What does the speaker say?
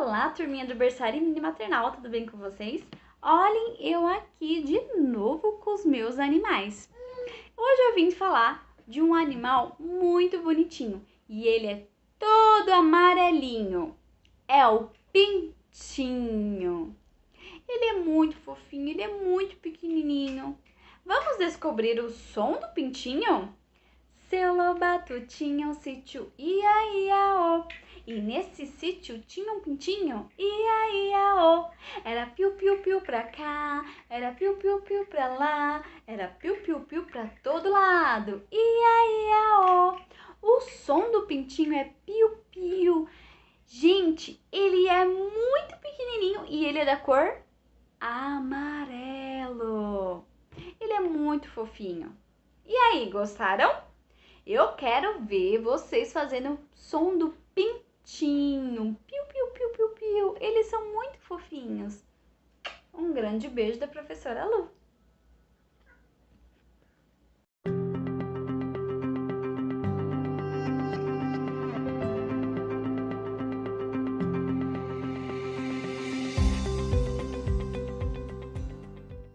Olá, turminha do berçário e mini maternal, tudo bem com vocês? Olhem, eu aqui de novo com os meus animais. Hoje eu vim falar de um animal muito bonitinho e ele é todo amarelinho. É o pintinho. Ele é muito fofinho, ele é muito pequenininho. Vamos descobrir o som do pintinho? Seu Lobato tinha um sítio, ia, ia, ó. E nesse sítio tinha um pintinho, ia, ia, ó. Era piu, piu, piu pra cá, era piu, piu, piu pra lá, era piu, piu, piu pra todo lado, ia, ia, ó. O som do pintinho é piu, piu. Gente, ele é muito pequenininho e ele é da cor amarelo. Ele é muito fofinho. E aí, gostaram? Eu quero ver vocês fazendo o som do pintinho. Piu, piu, piu, piu, piu. Eles são muito fofinhos. Um grande beijo da professora Lu.